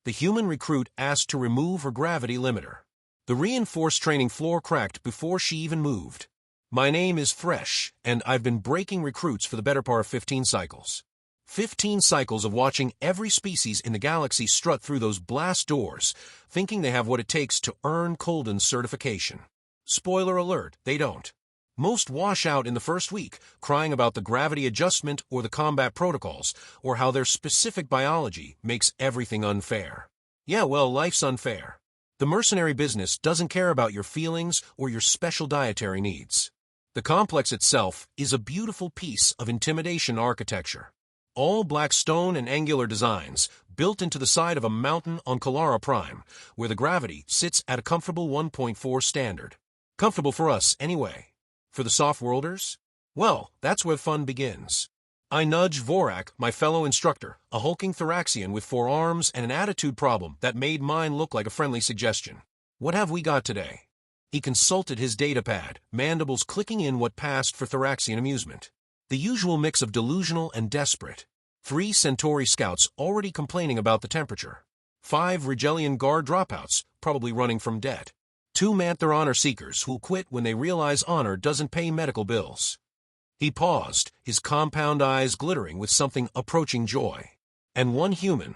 The human recruit asked to remove her gravity limiter. The reinforced training floor cracked before she even moved. My name is Fresh, and I've been breaking recruits for the better part of 15 cycles. 15 cycles of watching every species in the galaxy strut through those blast doors, thinking they have what it takes to earn Colden's certification. Spoiler alert, they don't. Most wash out in the first week, crying about the gravity adjustment or the combat protocols, or how their specific biology makes everything unfair. Yeah, well, life's unfair. The mercenary business doesn't care about your feelings or your special dietary needs. The complex itself is a beautiful piece of intimidation architecture. All black stone and angular designs, built into the side of a mountain on Kalara Prime, where the gravity sits at a comfortable 1.4 standard. Comfortable for us, anyway. For the soft-worlders? Well, that's where fun begins. I nudge Vorak, my fellow instructor, a hulking Thoraxian with 4 arms and an attitude problem that made mine look like a friendly suggestion. What have we got today? He consulted his datapad, mandibles clicking in what passed for Thoraxian amusement. The usual mix of delusional and desperate. 3 Centauri scouts already complaining about the temperature. 5 Rigelian guard dropouts, probably running from debt. 2 Manther honor seekers who'll quit when they realize honor doesn't pay medical bills. He paused, his compound eyes glittering with something approaching joy. And 1 human.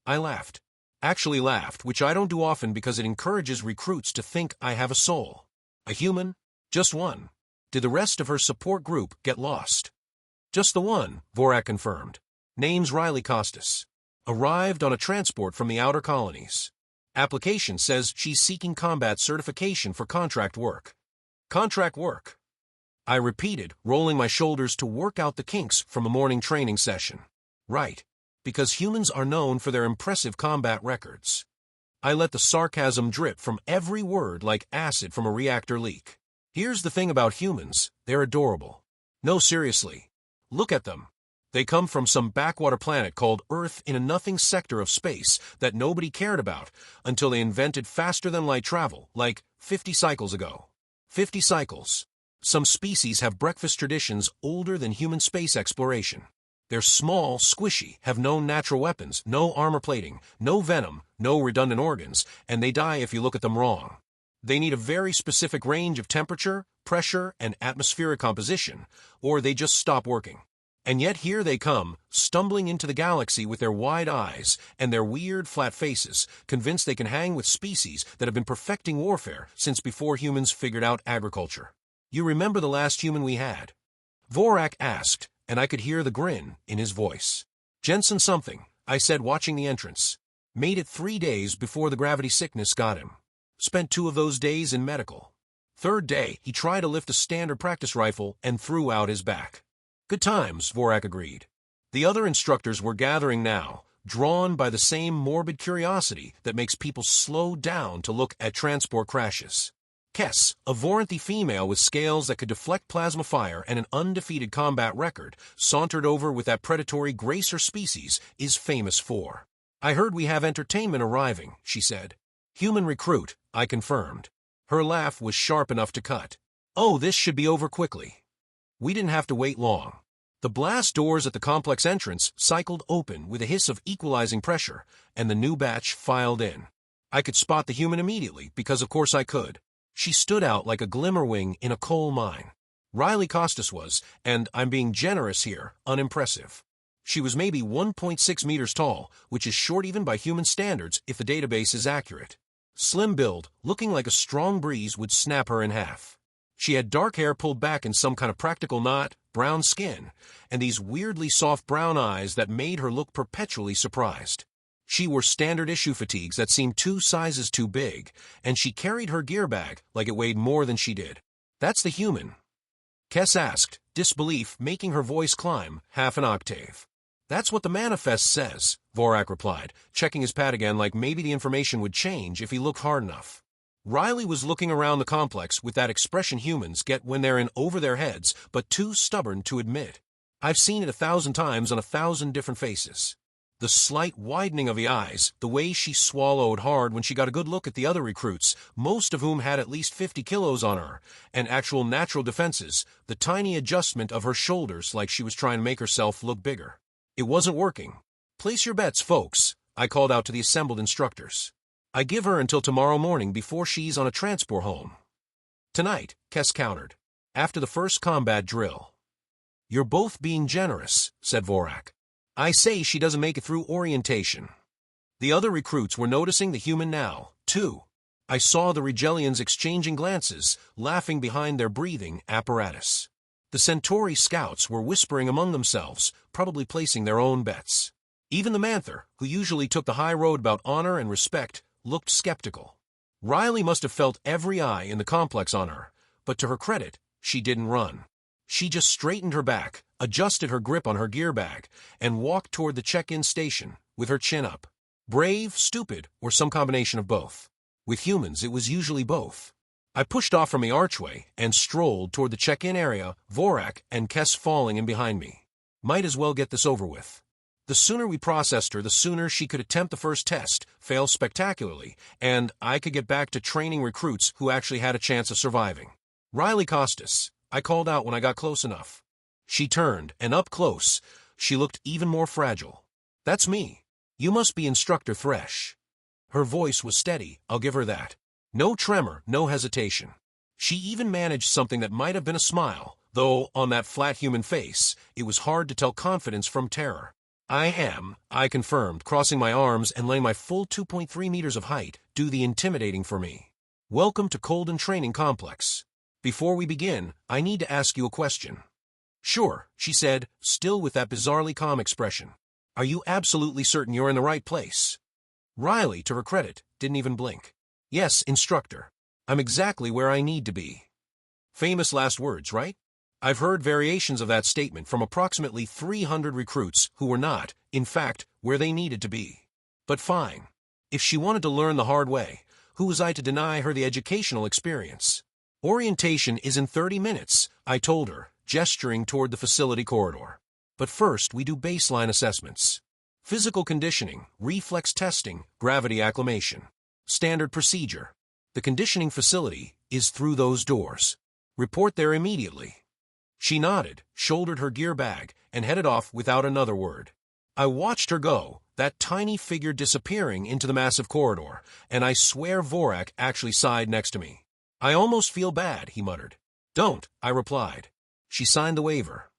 I laughed. Actually laughed, which I don't do often because it encourages recruits to think I have a soul. A human? Just 1. Did the rest of her support group get lost? Just the 1, Vorak confirmed. Name's Riley Costas. Arrived on a transport from the outer colonies. Application says she's seeking combat certification for contract work. Contract work. I repeated, rolling my shoulders to work out the kinks from a morning training session. Right, because humans are known for their impressive combat records. I let the sarcasm drip from every word like acid from a reactor leak. Here's the thing about humans, they're adorable. No, seriously. Look at them. They come from some backwater planet called Earth in a nothing sector of space that nobody cared about until they invented faster-than-light travel, like 50 cycles ago. 50 cycles. Some species have breakfast traditions older than human space exploration. They're small, squishy, have no natural weapons, no armor plating, no venom, no redundant organs, and they die if you look at them wrong. They need a very specific range of temperature, pressure, and atmospheric composition, or they just stop working. And yet here they come, stumbling into the galaxy with their wide eyes and their weird flat faces, convinced they can hang with species that have been perfecting warfare since before humans figured out agriculture. You remember the last human we had? Vorak asked, and I could hear the grin in his voice. Jensen something, I said, watching the entrance. Made it 3 days before the gravity sickness got him. Spent 2 of those days in medical. 3rd day, he tried to lift a standard practice rifle and threw out his back. Good times, Vorak agreed. The other instructors were gathering now, drawn by the same morbid curiosity that makes people slow down to look at transport crashes. Kess, a Voranthi female with scales that could deflect plasma fire and an undefeated combat record, sauntered over with that predatory grace her species is famous for. I heard we have entertainment arriving, she said. Human recruit, I confirmed. Her laugh was sharp enough to cut. Oh, this should be over quickly. We didn't have to wait long. The blast doors at the complex entrance cycled open with a hiss of equalizing pressure, and the new batch filed in. I could spot the human immediately, because of course I could. She stood out like a glimmerwing in a coal mine. Riley Costas was, and I'm being generous here, unimpressive. She was maybe 1.6 meters tall, which is short even by human standards if the database is accurate. Slim build, looking like a strong breeze would snap her in half. She had dark hair pulled back in some kind of practical knot, brown skin, and these weirdly soft brown eyes that made her look perpetually surprised. She wore standard issue fatigues that seemed 2 sizes too big, and she carried her gear bag like it weighed more than she did. That's the human. Kess asked, disbelief making her voice climb half an octave. That's what the manifest says, Vorak replied, checking his pad again like maybe the information would change if he looked hard enough. Riley was looking around the complex with that expression humans get when they're in over their heads, but too stubborn to admit. I've seen it 1,000 times on 1,000 different faces. The slight widening of the eyes, the way she swallowed hard when she got a good look at the other recruits, most of whom had at least 50 kilos on her, and actual natural defenses, the tiny adjustment of her shoulders like she was trying to make herself look bigger. It wasn't working. Place your bets, folks. I called out to the assembled instructors. I give her until tomorrow morning before she's on a transport home. Tonight, Kes countered, after the first combat drill. You're both being generous, said Vorak. I say she doesn't make it through orientation. The other recruits were noticing the human now, too. I saw the Rigelians exchanging glances, laughing behind their breathing apparatus. The Centauri scouts were whispering among themselves, probably placing their own bets. Even the Manther, who usually took the high road about honor and respect, looked skeptical. Riley must have felt every eye in the complex on her, but to her credit, she didn't run. She just straightened her back, adjusted her grip on her gear bag, and walked toward the check-in station, with her chin up. Brave, stupid, or some combination of both. With humans, it was usually both. I pushed off from the archway and strolled toward the check-in area, Vorak and Kes falling in behind me. Might as well get this over with. The sooner we processed her, the sooner she could attempt the first test, fail spectacularly, and I could get back to training recruits who actually had a chance of surviving. Riley Costas, I called out when I got close enough. She turned, and up close, she looked even more fragile. That's me. You must be Instructor Thresh. Her voice was steady, I'll give her that. No tremor, no hesitation. She even managed something that might have been a smile, though on that flat human face, it was hard to tell confidence from terror. I confirmed, crossing my arms and letting my full 2.3 meters of height do the intimidating for me. Welcome to Colden Training Complex. Before we begin, I need to ask you a question. Sure, she said, still with that bizarrely calm expression. Are you absolutely certain you're in the right place? Riley, to her credit, didn't even blink. Yes, Instructor. I'm exactly where I need to be. Famous last words, right? I've heard variations of that statement from approximately 300 recruits who were not, in fact, where they needed to be. But fine. If she wanted to learn the hard way, who was I to deny her the educational experience? Orientation is in 30 minutes, I told her, gesturing toward the facility corridor. But first, we do baseline assessments. Physical conditioning, reflex testing, gravity acclimation. Standard procedure. The conditioning facility is through those doors. Report there immediately. She nodded, shouldered her gear bag, and headed off without another word. I watched her go, that tiny figure disappearing into the massive corridor, and I swear Vorak actually sighed next to me. I almost feel bad, he muttered. Don't, I replied. She signed the waiver.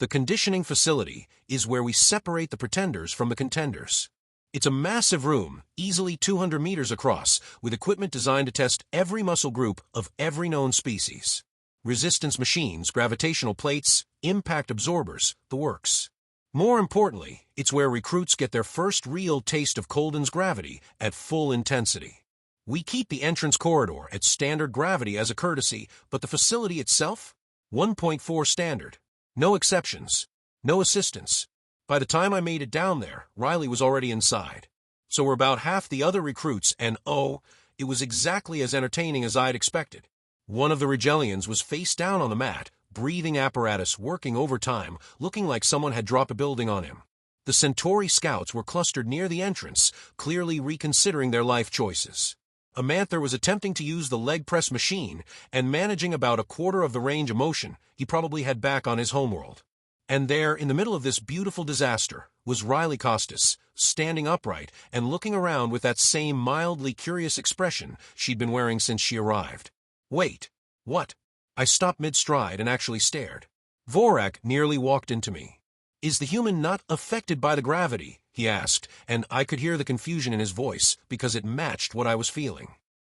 The conditioning facility is where we separate the pretenders from the contenders. It's a massive room, easily 200 meters across, with equipment designed to test every muscle group of every known species. Resistance machines, gravitational plates, impact absorbers, the works. More importantly, it's where recruits get their first real taste of Colden's gravity at full intensity. We keep the entrance corridor at standard gravity as a courtesy, but the facility itself? 1.4 standard. No exceptions. No assistance. By the time I made it down there, Riley was already inside. So we're about half the other recruits, and oh, it was exactly as entertaining as I'd expected. One of the Rigelians was face down on the mat, breathing apparatus working overtime, looking like someone had dropped a building on him. The Centauri scouts were clustered near the entrance, clearly reconsidering their life choices. A Manther was attempting to use the leg press machine and managing about a quarter of the range of motion he probably had back on his homeworld. And there, in the middle of this beautiful disaster, was Riley Costas, standing upright and looking around with that same mildly curious expression she'd been wearing since she arrived. Wait, what? I stopped mid-stride and actually stared. Vorak nearly walked into me. Is the human not affected by the gravity? He asked, and I could hear the confusion in his voice because it matched what I was feeling.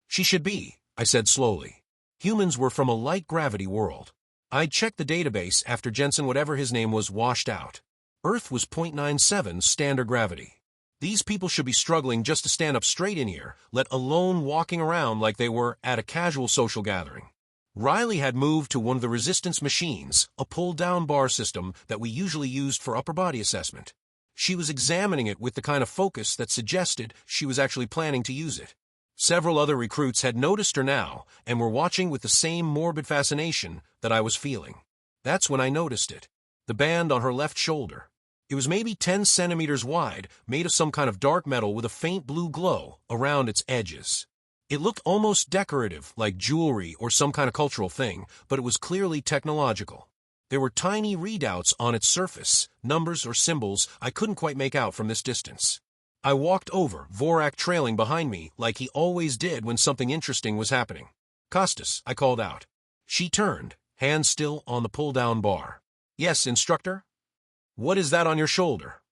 She should be, I said slowly. Humans were from a light gravity world. I'd checked the database after Jensen whatever his name was washed out. Earth was 0.97 standard gravity. These people should be struggling just to stand up straight in here, let alone walking around like they were at a casual social gathering. Riley had moved to one of the resistance machines, a pull-down bar system that we usually used for upper body assessment. She was examining it with the kind of focus that suggested she was actually planning to use it. Several other recruits had noticed her now and were watching with the same morbid fascination that I was feeling. That's when I noticed it. The band on her left shoulder. It was maybe 10 centimeters wide, made of some kind of dark metal with a faint blue glow around its edges. It looked almost decorative, like jewelry or some kind of cultural thing, but it was clearly technological. There were tiny readouts on its surface, numbers or symbols I couldn't quite make out from this distance. I walked over, Vorak trailing behind me like he always did when something interesting was happening. Costas, I called out. She turned, hand still on the pull-down bar. Yes, instructor? What is that on your shoulder?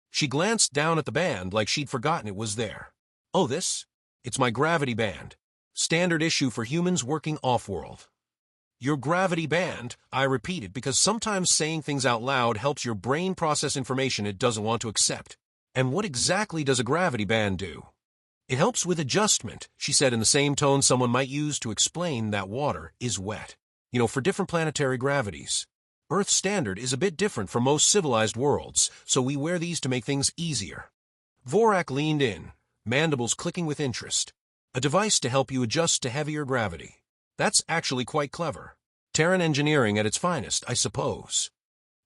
She glanced down at the band like she'd forgotten it was there. Oh, this? It's my gravity band. Standard issue for humans working off-world. Your gravity band, I repeated, because sometimes saying things out loud helps your brain process information it doesn't want to accept. And what exactly does a gravity band do? It helps with adjustment, she said in the same tone someone might use to explain that water is wet. You know, for different planetary gravities. Earth's standard is a bit different from most civilized worlds, so we wear these to make things easier. Vorak leaned in, mandibles clicking with interest. A device to help you adjust to heavier gravity. That's actually quite clever. Terran engineering at its finest, I suppose.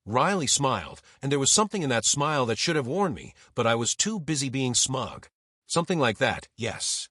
Riley smiled, and there was something in that smile that should have warned me, but I was too busy being smug. Something like that, yes.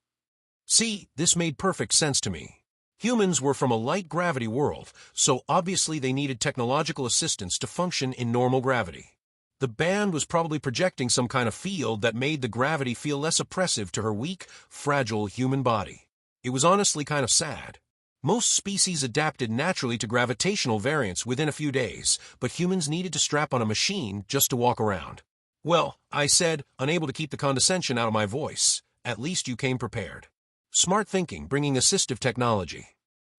See, this made perfect sense to me. Humans were from a light gravity world, so obviously they needed technological assistance to function in normal gravity. The band was probably projecting some kind of field that made the gravity feel less oppressive to her weak, fragile human body. It was honestly kind of sad. Most species adapted naturally to gravitational variance within a few days, but humans needed to strap on a machine just to walk around. Well, I said, unable to keep the condescension out of my voice. At least you came prepared. Smart thinking, bringing assistive technology.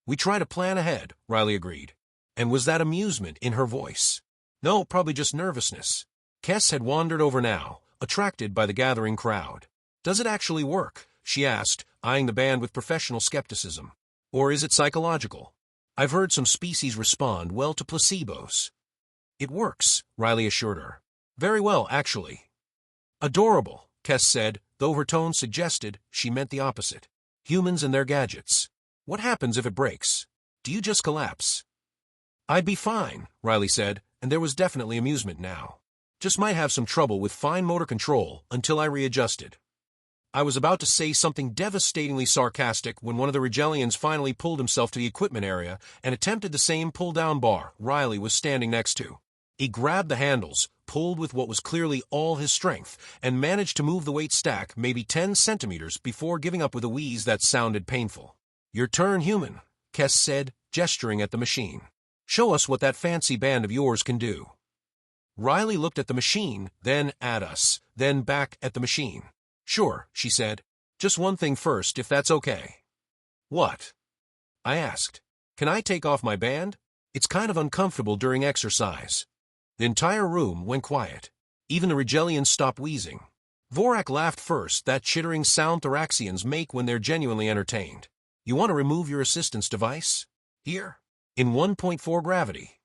We try to plan ahead, Riley agreed. And was that amusement in her voice? No, probably just nervousness. Kess had wandered over now, attracted by the gathering crowd. Does it actually work? She asked, eyeing the band with professional skepticism. Or is it psychological? I've heard some species respond well to placebos. It works, Riley assured her. Very well, actually. Adorable, Kess said, though her tone suggested she meant the opposite. Humans and their gadgets. What happens if it breaks? Do you just collapse? I'd be fine, Riley said, and there was definitely amusement now. Just might have some trouble with fine motor control until I readjusted. I was about to say something devastatingly sarcastic when one of the Rigelians finally pulled himself to the equipment area and attempted the same pull-down bar Riley was standing next to. He grabbed the handles, pulled with what was clearly all his strength, and managed to move the weight stack maybe 10 centimeters before giving up with a wheeze that sounded painful. Your turn, human, Kess said, gesturing at the machine. Show us what that fancy band of yours can do. Riley looked at the machine, then at us, then back at the machine. Sure, she said. Just one thing first, if that's okay. What? I asked. Can I take off my band? It's kind of uncomfortable during exercise. The entire room went quiet. Even the Rigelians stopped wheezing. Vorak laughed first, that chittering sound Thoraxians make when they're genuinely entertained. You want to remove your assistance device? Here? In 1.4 gravity.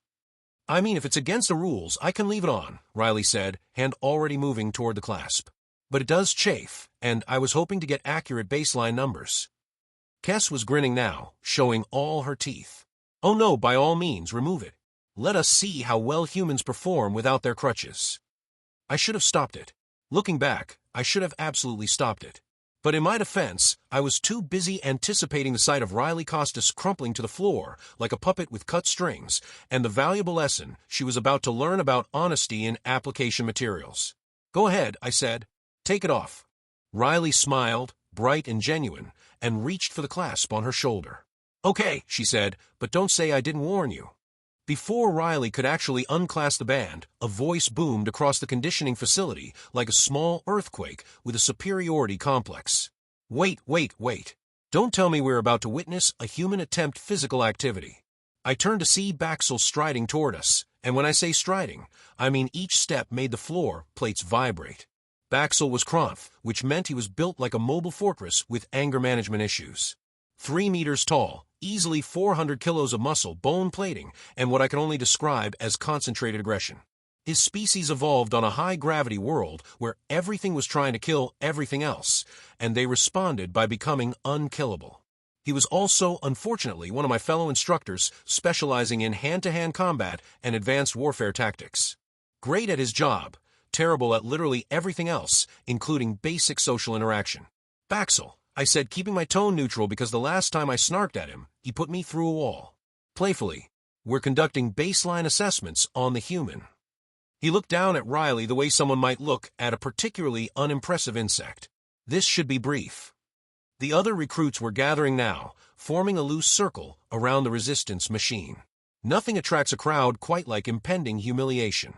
I mean, if it's against the rules, I can leave it on, Riley said, hand already moving toward the clasp. But it does chafe, and I was hoping to get accurate baseline numbers. Kess was grinning now, showing all her teeth. Oh no, by all means, remove it. Let us see how well humans perform without their crutches. I should have stopped it. Looking back, I should have absolutely stopped it. But in my defense, I was too busy anticipating the sight of Riley Costas crumpling to the floor like a puppet with cut strings, and the valuable lesson she was about to learn about honesty in application materials. Go ahead, I said. Take it off. Riley smiled, bright and genuine, and reached for the clasp on her shoulder. Okay, she said, but don't say I didn't warn you. Before Riley could actually unclasp the band, a voice boomed across the conditioning facility like a small earthquake with a superiority complex. Wait. Don't tell me we're about to witness a human attempt physical activity. I turned to see Baxel striding toward us, and when I say striding, I mean each step made the floor plates vibrate. Baxel was Kronth, which meant he was built like a mobile fortress with anger management issues. 3 meters tall, easily 400 kilos of muscle, bone plating, and what I can only describe as concentrated aggression. His species evolved on a high-gravity world where everything was trying to kill everything else, and they responded by becoming unkillable. He was also, unfortunately, one of my fellow instructors specializing in hand-to-hand combat and advanced warfare tactics. Great at his job, terrible at literally everything else, including basic social interaction. Baxel, I said, keeping my tone neutral because the last time I snarked at him, he put me through a wall. Playfully, we're conducting baseline assessments on the human. He looked down at Riley the way someone might look at a particularly unimpressive insect. This should be brief. The other recruits were gathering now, forming a loose circle around the resistance machine. Nothing attracts a crowd quite like impending humiliation.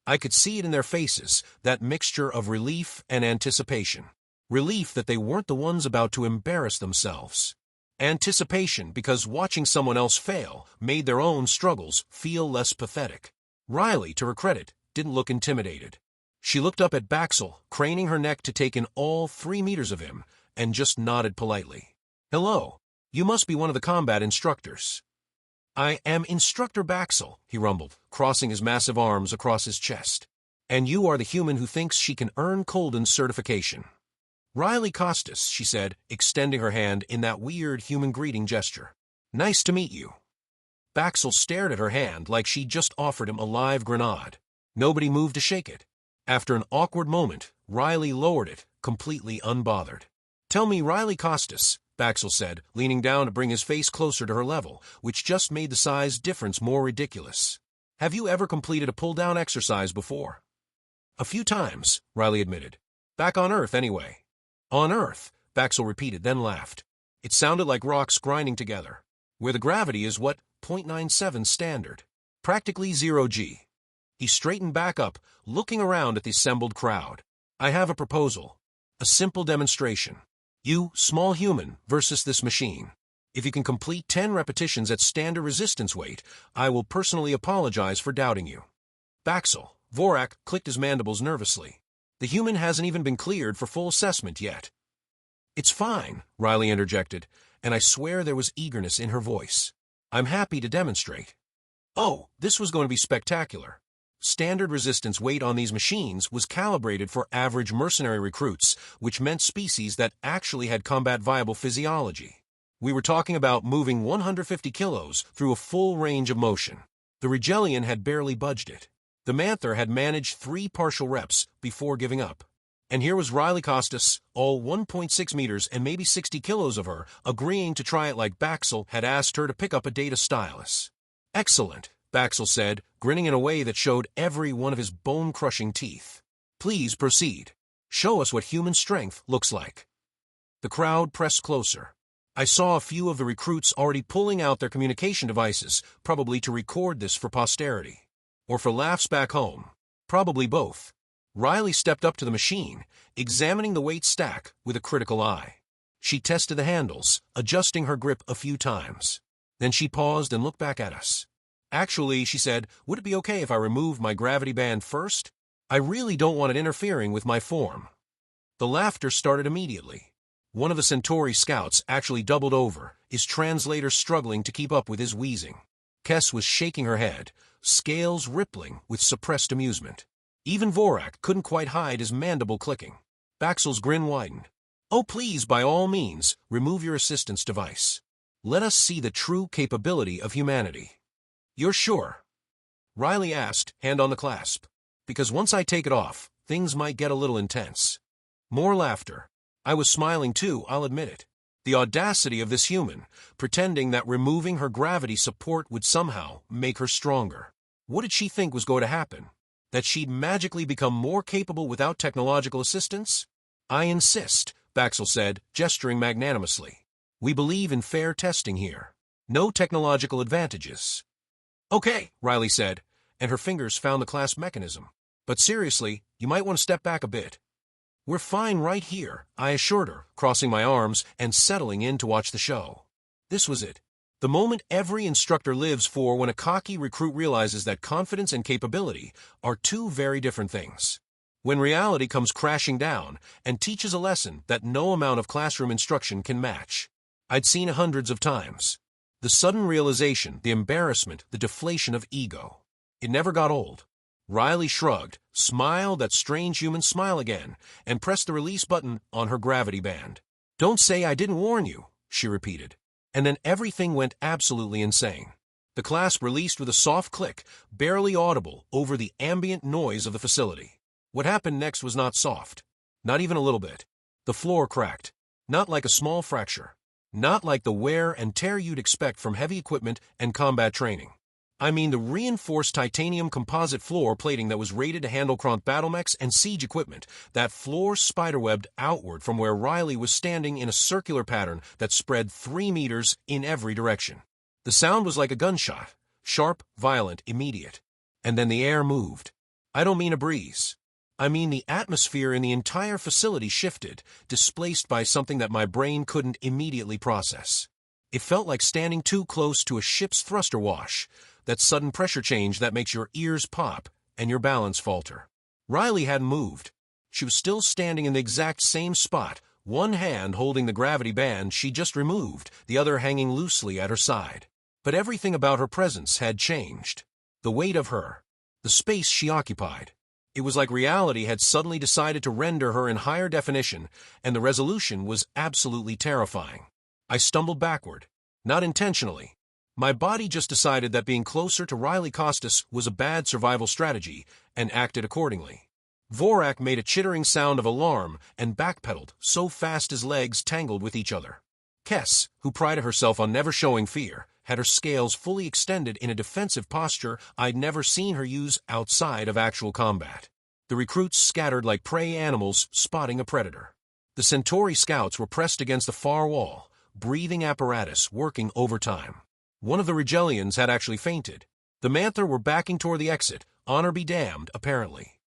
I could see it in their faces, that mixture of relief and anticipation. Relief that they weren't the ones about to embarrass themselves. Anticipation because watching someone else fail made their own struggles feel less pathetic. Riley, to her credit, didn't look intimidated. She looked up at Baxel, craning her neck to take in all 3 meters of him, and just nodded politely. "Hello. You must be one of the combat instructors." "I am Instructor Baxel," he rumbled, crossing his massive arms across his chest. "And you are the human who thinks she can earn Colden's certification." "Riley Costas," she said, extending her hand in that weird human greeting gesture. "Nice to meet you." Baxel stared at her hand like she'd just offered him a live grenade. Nobody moved to shake it. After an awkward moment, Riley lowered it, completely unbothered. "Tell me, Riley Costas," Baxel said, leaning down to bring his face closer to her level, which just made the size difference more ridiculous. "Have you ever completed a pull-down exercise before?" "A few times," Riley admitted. "Back on Earth, anyway." "On Earth," Baxel repeated, then laughed. It sounded like rocks grinding together, where the gravity is what, 0.97 standard. Practically 0 g. He straightened back up, looking around at the assembled crowd. "I have a proposal. A simple demonstration. You, small human, versus this machine. If you can complete 10 repetitions at standard resistance weight, I will personally apologize for doubting you." Baxel, Vorak, clicked his mandibles nervously. The human hasn't even been cleared for full assessment yet. "It's fine," Riley interjected, and I swear there was eagerness in her voice. "I'm happy to demonstrate." Oh, this was going to be spectacular. Standard resistance weight on these machines was calibrated for average mercenary recruits, which meant species that actually had combat-viable physiology. We were talking about moving 150 kilos through a full range of motion. The Rigelian had barely budged it. The Manther had managed 3 partial reps before giving up. And here was Riley Costas, all 1.6 meters and maybe 60 kilos of her, agreeing to try it like Baxel had asked her to pick up a data stylus. "Excellent," Baxel said, grinning in a way that showed every one of his bone-crushing teeth. "Please proceed. Show us what human strength looks like." The crowd pressed closer. I saw a few of the recruits already pulling out their communication devices, probably to record this for posterity. Or for laughs back home. Probably both. Riley stepped up to the machine, examining the weight stack with a critical eye. She tested the handles, adjusting her grip a few times. Then she paused and looked back at us. "Actually," she said, "would it be okay if I removed my gravity band first? I really don't want it interfering with my form." The laughter started immediately. One of the Centauri scouts actually doubled over, his translator struggling to keep up with his wheezing. Kess was shaking her head, scales rippling with suppressed amusement. Even Vorak couldn't quite hide his mandible clicking. Baxel's grin widened. "Oh, please, by all means, remove your assistance device. Let us see the true capability of humanity." "You're sure?" Riley asked, hand on the clasp. "Because once I take it off, things might get a little intense." More laughter. I was smiling too, I'll admit it. The audacity of this human, pretending that removing her gravity support would somehow make her stronger. What did she think was going to happen? That she'd magically become more capable without technological assistance? "I insist," Baxel said, gesturing magnanimously. "We believe in fair testing here. No technological advantages." "Okay," Riley said, and her fingers found the clasp mechanism. "But seriously, you might want to step back a bit." "We're fine right here," I assured her, crossing my arms and settling in to watch the show. This was it. The moment every instructor lives for when a cocky recruit realizes that confidence and capability are 2 very different things. When reality comes crashing down and teaches a lesson that no amount of classroom instruction can match. I'd seen it hundreds of times. The sudden realization, the embarrassment, the deflation of ego. It never got old. Riley shrugged, smiled that strange human smile again, and pressed the release button on her gravity band. "Don't say I didn't warn you," she repeated. And then everything went absolutely insane. The clasp released with a soft click, barely audible over the ambient noise of the facility. What happened next was not soft. Not even a little bit. The floor cracked. Not like a small fracture. Not like the wear and tear you'd expect from heavy equipment and combat training. I mean the reinforced titanium composite floor plating that was rated to handle Kronk battlemechs and siege equipment. That floor spiderwebbed outward from where Riley was standing in a circular pattern that spread 3 meters in every direction. The sound was like a gunshot, sharp, violent, immediate. And then the air moved. I don't mean a breeze. I mean the atmosphere in the entire facility shifted, displaced by something that my brain couldn't immediately process. It felt like standing too close to a ship's thruster wash, that sudden pressure change that makes your ears pop and your balance falter. Riley hadn't moved. She was still standing in the exact same spot, one hand holding the gravity band she just removed, the other hanging loosely at her side. But everything about her presence had changed. The weight of her, the space she occupied. It was like reality had suddenly decided to render her in higher definition, and the resolution was absolutely terrifying. I stumbled backward, not intentionally. My body just decided that being closer to Riley Costas was a bad survival strategy, and acted accordingly. Vorak made a chittering sound of alarm and backpedaled so fast his legs tangled with each other. Kess, who prided herself on never showing fear, had her scales fully extended in a defensive posture I'd never seen her use outside of actual combat. The recruits scattered like prey animals spotting a predator. The Centauri scouts were pressed against the far wall, breathing apparatus working overtime. One of the Rigelians had actually fainted. The Manther were backing toward the exit, honor be damned, apparently.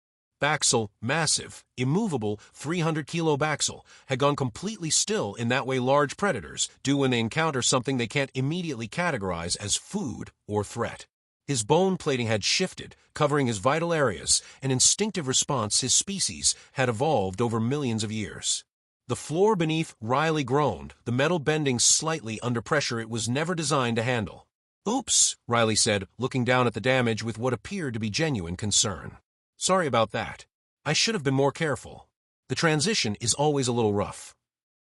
Baxel, massive, immovable 300-kilo Baxel, had gone completely still in that way large predators do when they encounter something they can't immediately categorize as food or threat. His bone plating had shifted, covering his vital areas, an instinctive response his species had evolved over millions of years. The floor beneath Riley groaned, the metal bending slightly under pressure it was never designed to handle. "Oops," Riley said, looking down at the damage with what appeared to be genuine concern. "Sorry about that. I should have been more careful. The transition is always a little rough."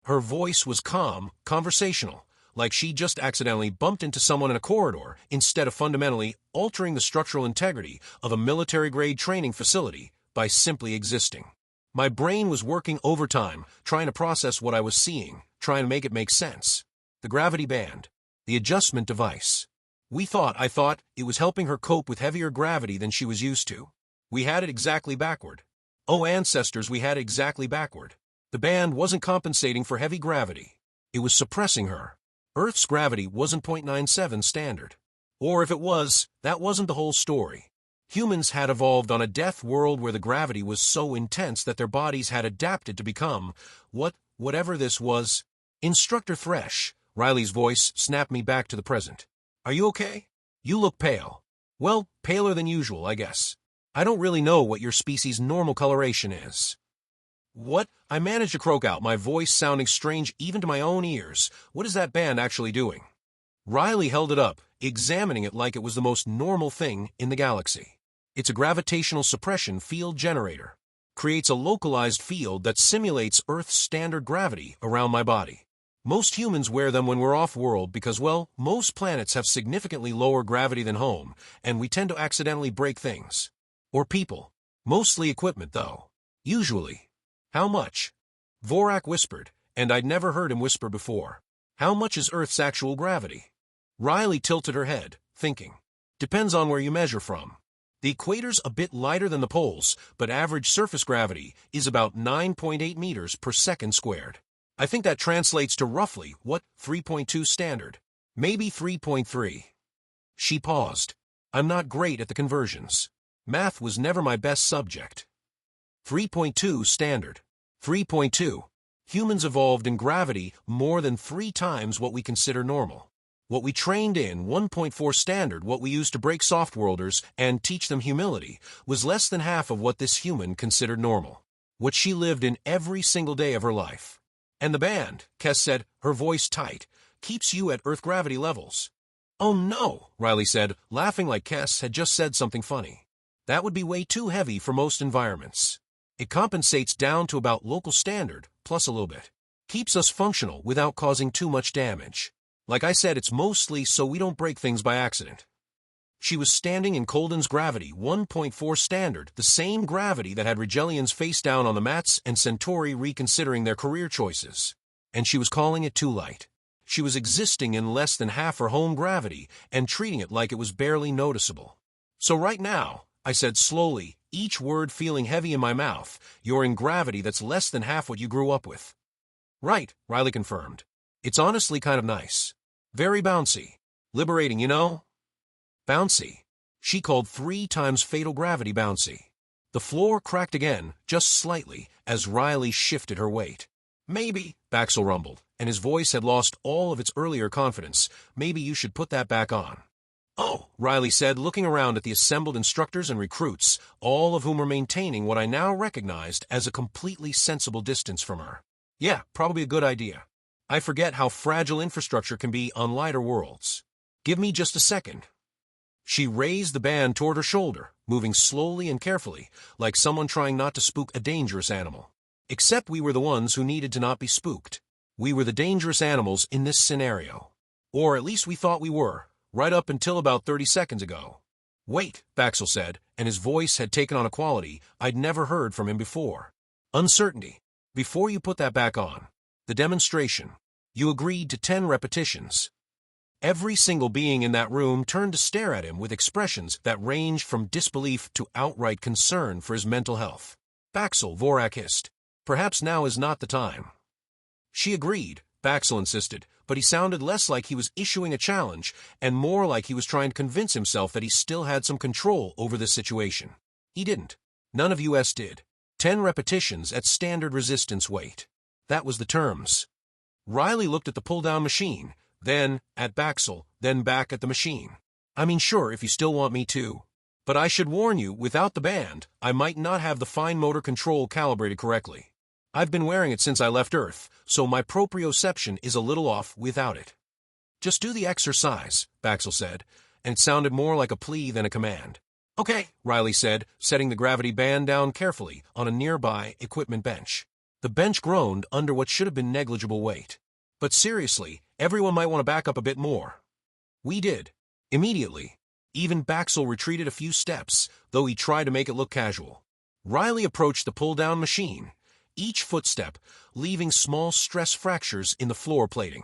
Her voice was calm, conversational, like she just accidentally bumped into someone in a corridor instead of fundamentally altering the structural integrity of a military-grade training facility by simply existing. My brain was working overtime, trying to process what I was seeing, trying to make it make sense. The gravity band. The adjustment device. I thought, it was helping her cope with heavier gravity than she was used to. We had it exactly backward. Oh, ancestors, we had it exactly backward. The band wasn't compensating for heavy gravity. It was suppressing her. Earth's gravity wasn't 0.97 standard. Or if it was, that wasn't the whole story. Humans had evolved on a death world where the gravity was so intense that their bodies had adapted to become whatever this was. "Instructor Thresh," Riley's voice snapped me back to the present. "Are you okay? You look pale. Well, paler than usual, I guess. I don't really know what your species' normal coloration is." "What?" I managed to croak out, my voice sounding strange even to my own ears. "What is that band actually doing?" Riley held it up, examining it like it was the most normal thing in the galaxy. "It's a gravitational suppression field generator. Creates a localized field that simulates Earth's standard gravity around my body. Most humans wear them when we're off-world because, well, most planets have significantly lower gravity than home, and we tend to accidentally break things. Or people. Mostly equipment, though. Usually." "How much?" Vorak whispered, and I'd never heard him whisper before. "How much is Earth's actual gravity?" Riley tilted her head, thinking. "Depends on where you measure from. The equator's a bit lighter than the poles, but average surface gravity is about 9.8 meters per second squared. I think that translates to roughly, 3.2 standard? Maybe 3.3. She paused. I'm not great at the conversions. Math was never my best subject. 3.2 standard. 3.2. Humans evolved in gravity more than 3 times what we consider normal. What we trained in, 1.4 standard, what we used to break soft-worlders and teach them humility, was less than half of what this human considered normal. What she lived in every single day of her life. And the band, Kess said, her voice tight, keeps you at Earth gravity levels. "Oh no," Riley said, laughing like Kess had just said something funny. "That would be way too heavy for most environments. It compensates down to about local standard, plus a little bit. Keeps us functional without causing too much damage. Like I said, it's mostly so we don't break things by accident." She was standing in Colden's gravity, 1.4 standard, the same gravity that had Rigelians face down on the mats and Centauri reconsidering their career choices. And she was calling it too light. She was existing in less than half her home gravity and treating it like it was barely noticeable. So right now, I said slowly, each word feeling heavy in my mouth, you're in gravity that's less than half what you grew up with. Right, Riley confirmed. It's honestly kind of nice. Very bouncy. Liberating, you know? Bouncy. She called 3 times fatal gravity bouncy. The floor cracked again, just slightly, as Riley shifted her weight. Maybe, Baxel rumbled, and his voice had lost all of its earlier confidence, maybe you should put that back on. Oh, Riley said, looking around at the assembled instructors and recruits, all of whom were maintaining what I now recognized as a completely sensible distance from her. Yeah, probably a good idea. I forget how fragile infrastructure can be on lighter worlds. Give me just a second. She raised the band toward her shoulder, moving slowly and carefully, like someone trying not to spook a dangerous animal. Except we were the ones who needed to not be spooked. We were the dangerous animals in this scenario. Or at least we thought we were, right up until about 30 seconds ago. Wait, Baxel said, and his voice had taken on a quality I'd never heard from him before. Uncertainty. Before you put that back on. The demonstration. You agreed to 10 repetitions. Every single being in that room turned to stare at him with expressions that ranged from disbelief to outright concern for his mental health. Baxel, Vorak hissed. Perhaps now is not the time. She agreed, Baxel insisted, but he sounded less like he was issuing a challenge and more like he was trying to convince himself that he still had some control over the situation. He didn't. None of us did. 10 repetitions at standard resistance weight. That was the terms. Riley looked at the pull-down machine, then at Baxel, then back at the machine. I mean, sure, if you still want me to. But I should warn you, without the band, I might not have the fine motor control calibrated correctly. I've been wearing it since I left Earth, so my proprioception is a little off without it. Just do the exercise, Baxel said, and it sounded more like a plea than a command. Okay, Riley said, setting the gravity band down carefully on a nearby equipment bench. The bench groaned under what should have been negligible weight. But seriously, everyone might want to back up a bit more. We did. Immediately. Even Baxel retreated a few steps, though he tried to make it look casual. Riley approached the pull-down machine, each footstep leaving small stress fractures in the floor plating.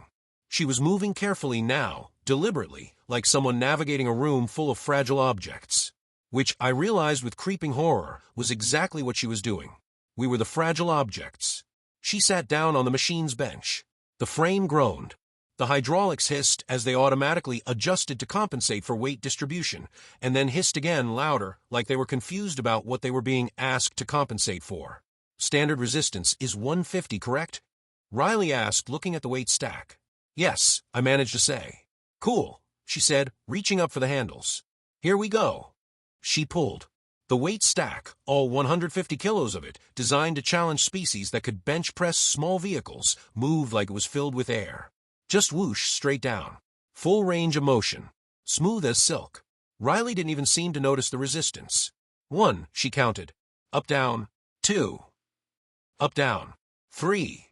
She was moving carefully now, deliberately, like someone navigating a room full of fragile objects. Which I realized with creeping horror was exactly what she was doing. We were the fragile objects. She sat down on the machine's bench. The frame groaned. The hydraulics hissed as they automatically adjusted to compensate for weight distribution, and then hissed again louder, like they were confused about what they were being asked to compensate for. Standard resistance is 150, correct? Riley asked, looking at the weight stack. Yes, I managed to say. Cool, she said, reaching up for the handles. Here we go. She pulled. The weight stack, all 150 kilos of it, designed to challenge species that could bench press small vehicles, moved like it was filled with air. Just whoosh straight down. Full range of motion. Smooth as silk. Riley didn't even seem to notice the resistance. 1, she counted. Up, down. 2. Up, down. 3.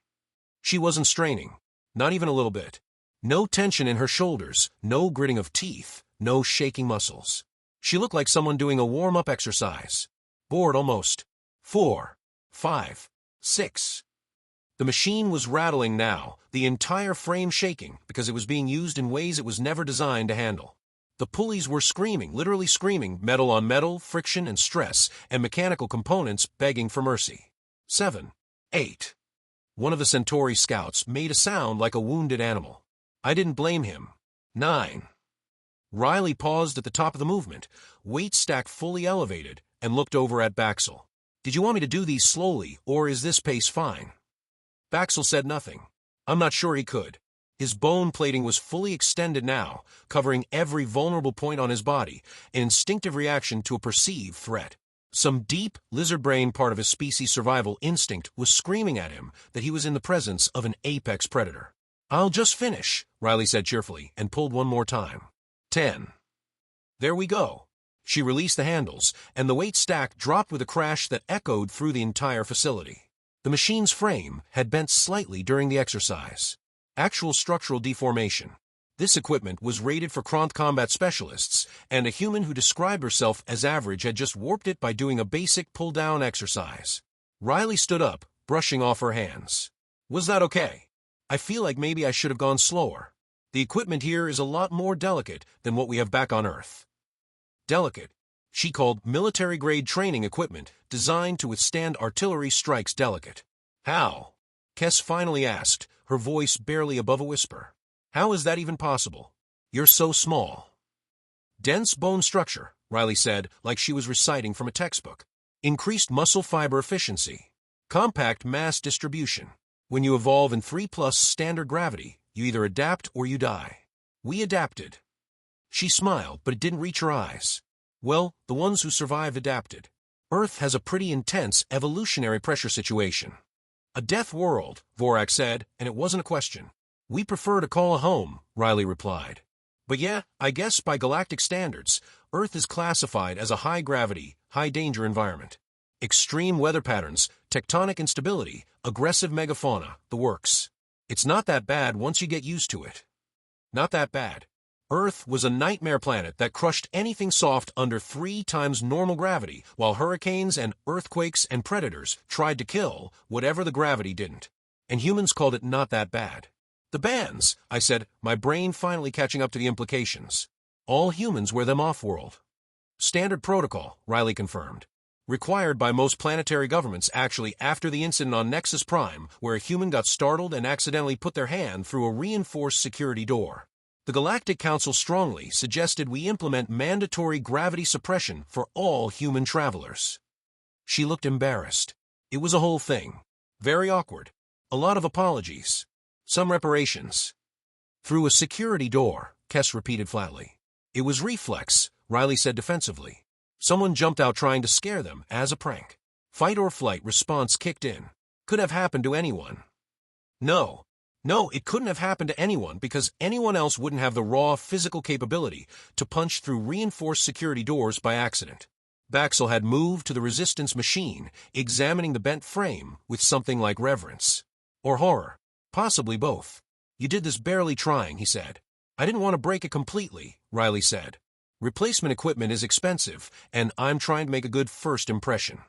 She wasn't straining. Not even a little bit. No tension in her shoulders, no gritting of teeth, no shaking muscles. She looked like someone doing a warm-up exercise. Bored almost. 4, 5, 6. The machine was rattling now, the entire frame shaking because it was being used in ways it was never designed to handle. The pulleys were screaming, literally screaming, metal on metal, friction and stress, and mechanical components begging for mercy. 7, 8. One of the Centauri scouts made a sound like a wounded animal. I didn't blame him. 9. Riley paused at the top of the movement, weight stack fully elevated, and looked over at Baxel. Did you want me to do these slowly, or is this pace fine? Baxel said nothing. I'm not sure he could. His bone plating was fully extended now, covering every vulnerable point on his body, an instinctive reaction to a perceived threat. Some deep, lizard-brain part of his species' survival instinct was screaming at him that he was in the presence of an apex predator. I'll just finish, Riley said cheerfully, and pulled one more time. 10. There we go. She released the handles, and the weight stack dropped with a crash that echoed through the entire facility. The machine's frame had bent slightly during the exercise. Actual structural deformation. This equipment was rated for Kront combat specialists, and a human who described herself as average had just warped it by doing a basic pull-down exercise. Riley stood up, brushing off her hands. Was that okay? I feel like maybe I should have gone slower. The equipment here is a lot more delicate than what we have back on Earth. Delicate. She called military-grade training equipment designed to withstand artillery strikes delicate. How? Kess finally asked, her voice barely above a whisper. How is that even possible? You're so small. Dense bone structure, Riley said, like she was reciting from a textbook. Increased muscle fiber efficiency. Compact mass distribution. When you evolve in 3+ standard gravity, you either adapt or you die. We adapted. She smiled, but it didn't reach her eyes. Well, the ones who survived adapted. Earth has a pretty intense evolutionary pressure situation. A death world, Vorak said, and it wasn't a question. We prefer to call a home, Riley replied. But yeah, I guess by galactic standards, Earth is classified as a high-gravity, high-danger environment. Extreme weather patterns, tectonic instability, aggressive megafauna, the works. It's not that bad once you get used to it. Not that bad. Earth was a nightmare planet that crushed anything soft under 3 times normal gravity, while hurricanes and earthquakes and predators tried to kill whatever the gravity didn't. And humans called it not that bad. The bands, I said, my brain finally catching up to the implications. All humans wear them off-world. Standard protocol, Riley confirmed. Required by most planetary governments actually after the incident on Nexus Prime, where a human got startled and accidentally put their hand through a reinforced security door. The Galactic Council strongly suggested we implement mandatory gravity suppression for all human travelers. She looked embarrassed. It was a whole thing. Very awkward. A lot of apologies. Some reparations. Through a security door, Kess repeated flatly. It was reflex, Riley said defensively. Someone jumped out trying to scare them as a prank. Fight or flight response kicked in. Could have happened to anyone. No, it couldn't have happened to anyone because anyone else wouldn't have the raw physical capability to punch through reinforced security doors by accident. Baxel had moved to the resistance machine, examining the bent frame with something like reverence. Or horror. Possibly both. You did this barely trying, he said. I didn't want to break it completely, Riley said. Replacement equipment is expensive, and I'm trying to make a good first impression.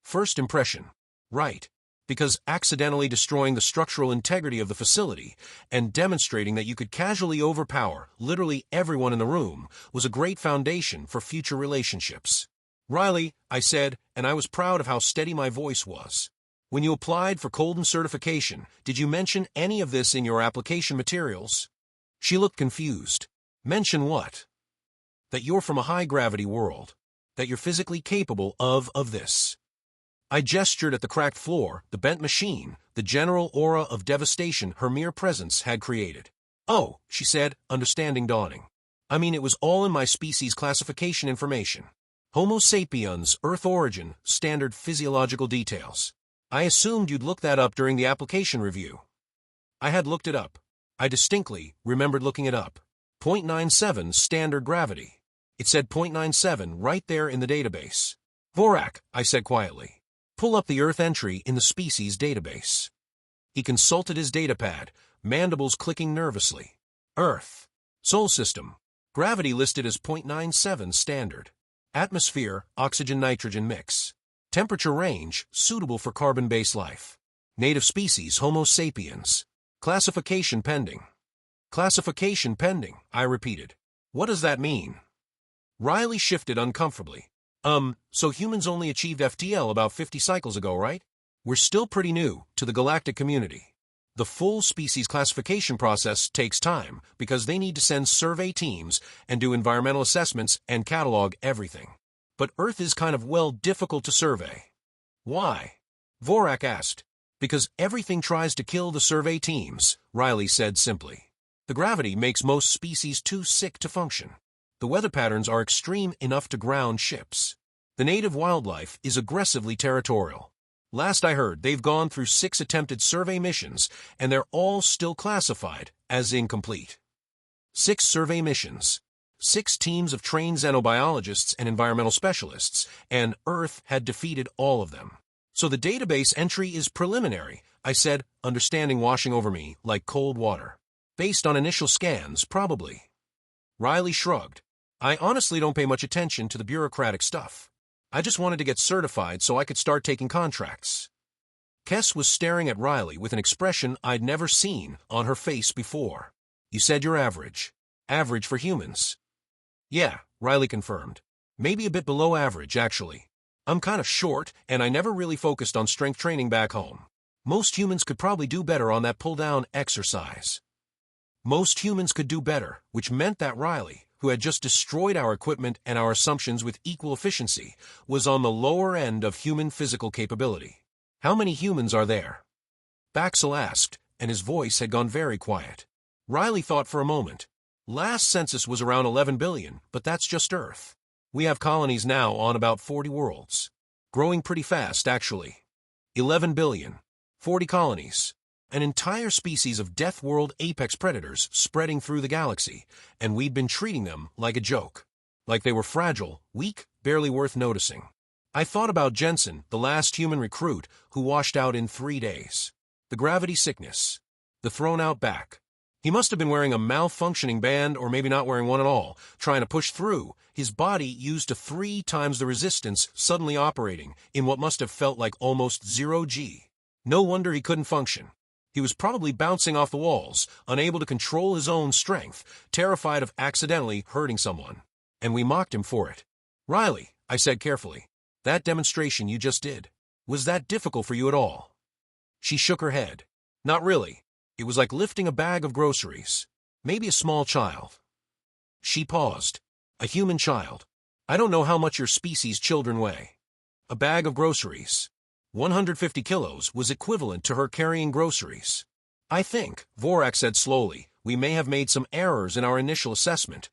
First impression. Right. Because accidentally destroying the structural integrity of the facility and demonstrating that you could casually overpower literally everyone in the room was a great foundation for future relationships. Riley, I said, and I was proud of how steady my voice was. When you applied for Colden certification, did you mention any of this in your application materials? She looked confused. Mention what? That you're from a high-gravity world. That you're physically capable of this. I gestured at the cracked floor, the bent machine, the general aura of devastation her mere presence had created. Oh, she said, understanding dawning. I mean, it was all in my species classification information. Homo sapiens, Earth origin, standard physiological details. I assumed you'd look that up during the application review. I had looked it up. I distinctly remembered looking it up. 0.97 standard gravity. It said 0.97 right there in the database. Vorak, I said quietly. Pull up the Earth entry in the species database. He consulted his datapad, mandibles clicking nervously. Earth. Sol system. Gravity listed as 0.97 standard. Atmosphere, oxygen-nitrogen mix. Temperature range, suitable for carbon-based life. Native species, Homo sapiens. Classification pending. Classification pending, I repeated. What does that mean? Riley shifted uncomfortably. So humans only achieved FTL about 50 cycles ago, right? We're still pretty new to the galactic community. The full species classification process takes time because they need to send survey teams and do environmental assessments and catalog everything. But Earth is kind of, difficult to survey. Why? Vorak asked. Because everything tries to kill the survey teams, Riley said simply. The gravity makes most species too sick to function. The weather patterns are extreme enough to ground ships. The native wildlife is aggressively territorial. Last I heard, they've gone through 6 attempted survey missions, and they're all still classified as incomplete. 6 survey missions. 6 teams of trained xenobiologists and environmental specialists, and Earth had defeated all of them. So the database entry is preliminary, I said, understanding washing over me like cold water. Based on initial scans, probably. Riley shrugged. I honestly don't pay much attention to the bureaucratic stuff. I just wanted to get certified so I could start taking contracts. Kess was staring at Riley with an expression I'd never seen on her face before. You said you're average. Average for humans. Yeah, Riley confirmed. Maybe a bit below average, actually. I'm kind of short, and I never really focused on strength training back home. Most humans could probably do better on that pull-down exercise. Most humans could do better, which meant that Riley, who had just destroyed our equipment and our assumptions with equal efficiency, was on the lower end of human physical capability. How many humans are there? Baxel asked, and his voice had gone very quiet. Riley thought for a moment. Last census was around 11 billion, but that's just Earth. We have colonies now on about 40 worlds. Growing pretty fast, actually. 11 billion. 40 colonies. An entire species of death world apex predators spreading through the galaxy, and we'd been treating them like a joke. Like they were fragile, weak, barely worth noticing. I thought about Jensen, the last human recruit who washed out in 3 days. The gravity sickness. The thrown-out back. He must have been wearing a malfunctioning band or maybe not wearing one at all, trying to push through, his body used to 3 times the resistance suddenly operating in what must have felt like almost 0 G. No wonder he couldn't function. He was probably bouncing off the walls, unable to control his own strength, terrified of accidentally hurting someone. And we mocked him for it. Riley, I said carefully, that demonstration you just did, was that difficult for you at all? She shook her head. Not really. It was like lifting a bag of groceries. Maybe a small child. She paused. A human child. I don't know how much your species' children weigh. A bag of groceries. 150 kilos was equivalent to her carrying groceries. I think, Vorak said slowly, we may have made some errors in our initial assessment.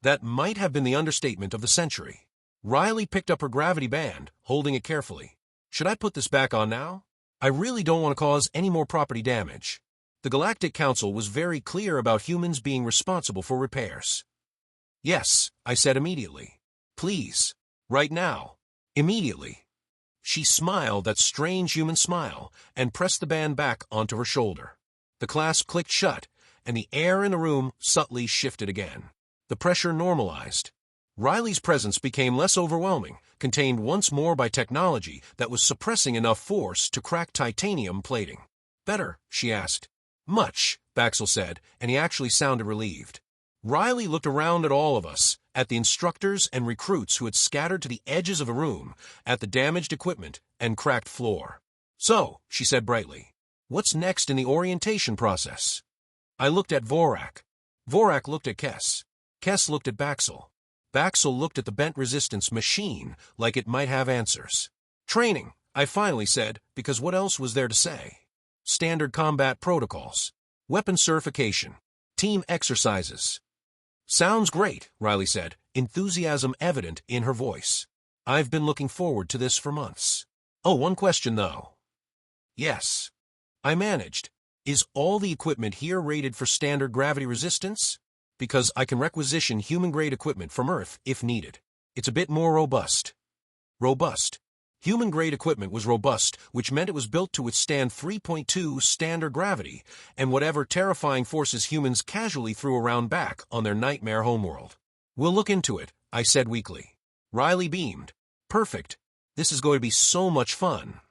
That might have been the understatement of the century. Riley picked up her gravity band, holding it carefully. Should I put this back on now? I really don't want to cause any more property damage. The Galactic Council was very clear about humans being responsible for repairs. Yes, I said immediately. Please. Right now. Immediately. She smiled that strange human smile and pressed the band back onto her shoulder. The clasp clicked shut, and the air in the room subtly shifted again. The pressure normalized. Riley's presence became less overwhelming, contained once more by technology that was suppressing enough force to crack titanium plating. Better, she asked. Much, Baxel said, and he actually sounded relieved. Riley looked around at all of us, at the instructors and recruits who had scattered to the edges of the room, at the damaged equipment and cracked floor. So, she said brightly, what's next in the orientation process? I looked at Vorak. Vorak looked at Kess. Kess looked at Baxel. Baxel looked at the bent resistance machine like it might have answers. Training, I finally said, because what else was there to say? Standard combat protocols. Weapon certification. Team exercises. Sounds great, Riley said, enthusiasm evident in her voice. I've been looking forward to this for months. Oh, one question, though. Yes. I managed. Is all the equipment here rated for standard gravity resistance? Because I can requisition human-grade equipment from Earth if needed. It's a bit more robust. Robust. Human-grade equipment was robust, which meant it was built to withstand 3.2 standard gravity and whatever terrifying forces humans casually threw around back on their nightmare homeworld. We'll look into it, I said weakly. Riley beamed. Perfect. This is going to be so much fun.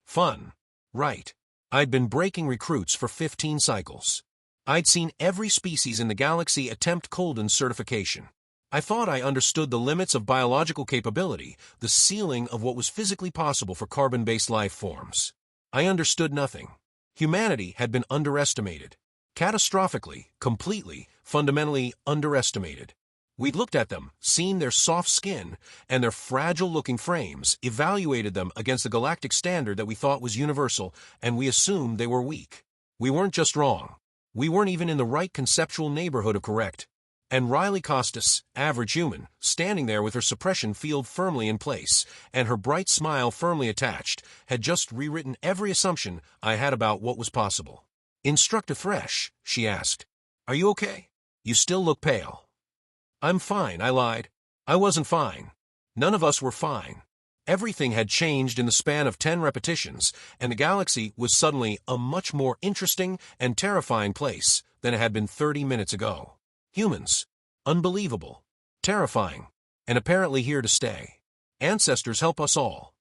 Fun. Right. I'd been breaking recruits for 15 cycles. I'd seen every species in the galaxy attempt Colden's certification. I thought I understood the limits of biological capability, the ceiling of what was physically possible for carbon-based life forms. I understood nothing. Humanity had been underestimated. Catastrophically, completely, fundamentally underestimated. We'd looked at them, seen their soft skin and their fragile-looking frames, evaluated them against the galactic standard that we thought was universal, and we assumed they were weak. We weren't just wrong. We weren't even in the right conceptual neighborhood of correct. And Riley Costas, average human, standing there with her suppression field firmly in place and her bright smile firmly attached, had just rewritten every assumption I had about what was possible. Instructor Fresh, she asked. Are you okay? You still look pale. I'm fine, I lied. I wasn't fine. None of us were fine. Everything had changed in the span of 10 repetitions, and the galaxy was suddenly a much more interesting and terrifying place than it had been 30 minutes ago. Humans. Unbelievable. Terrifying. And apparently here to stay. Ancestors help us all.